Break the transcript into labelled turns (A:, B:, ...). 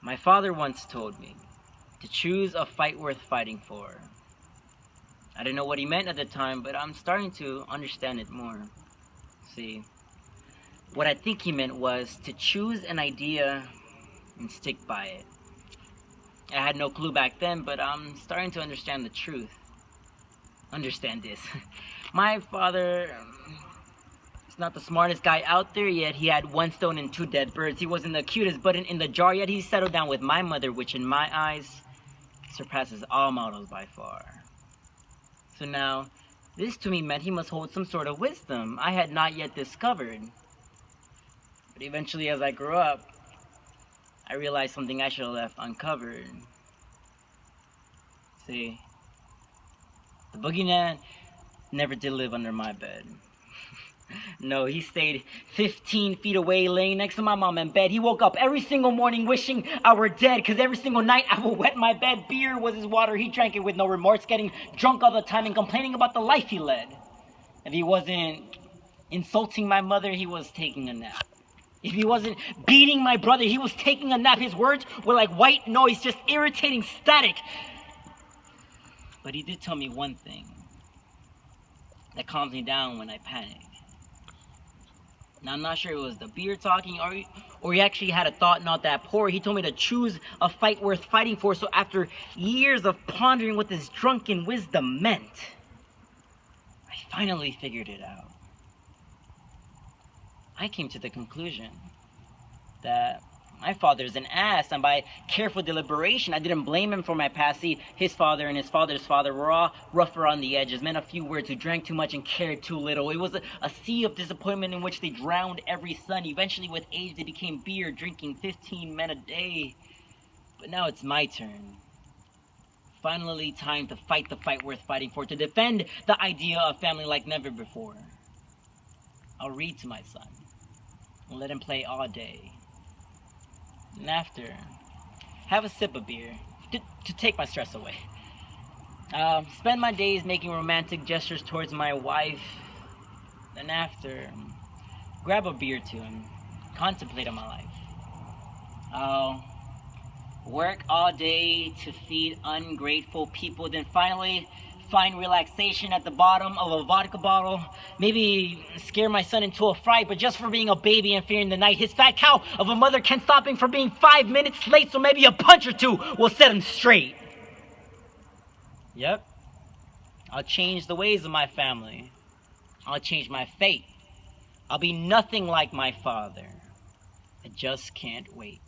A: My father once told me to choose a fight worth fighting for. I didn't know what he meant at the time, but I'm starting to understand it more. See, what I think he meant was to choose an idea and stick by it. I had no clue back then, but I'm starting to understand the truth. Understand this. My father is not the smartest guy out there, yet he had one stone and two dead birds. He wasn't the cutest button in the jar, yet he settled down with my mother, which in my eyes surpasses all models by far. So now, this to me meant he must hold some sort of wisdom I had not yet discovered. But eventually, as I grew up, I realized something I should have left uncovered. See, the boogeyman never did live under my bed. No, he stayed 15 feet away, laying next to my mom in bed. He woke up every single morning wishing I were dead, because every single night I would wet my bed. Beer was his water. He drank it with no remorse, getting drunk all the time and complaining about the life he led. If he wasn't insulting my mother, he was taking a nap. If he wasn't beating my brother, he was taking a nap. His words were like white noise, just irritating static. But he did tell me one thing that calms me down when I panic. Now, I'm not sure it was the beer talking, or he actually had a thought not that poor. He told me to choose a fight worth fighting for. So after years of pondering what this drunken wisdom meant, I finally figured it out. I came to the conclusion that my father's an ass, and by careful deliberation, I didn't blame him for my past. See, his father and his father's father were all rough around the edges, men of few words who drank too much and cared too little. It was a sea of disappointment in which they drowned every son. Eventually, with age, they became beer, drinking 15 men a day. But now it's my turn. Finally, time to fight the fight worth fighting for, to defend the idea of family like never before. I'll read to my son and let him play all day. And after, have a sip of beer to take my stress away. Spend my days making romantic gestures towards my wife. Then after, grab a beer too and contemplate on my life. I'll work all day to feed ungrateful people. Then finally, find relaxation at the bottom of a vodka bottle. Maybe scare my son into a fright, but just for being a baby and fearing the night. His fat cow of a mother can't stop him from being 5 minutes late, so maybe a punch or two will set him straight. Yep. I'll change the ways of my family. I'll change my fate. I'll be nothing like my father. I just can't wait.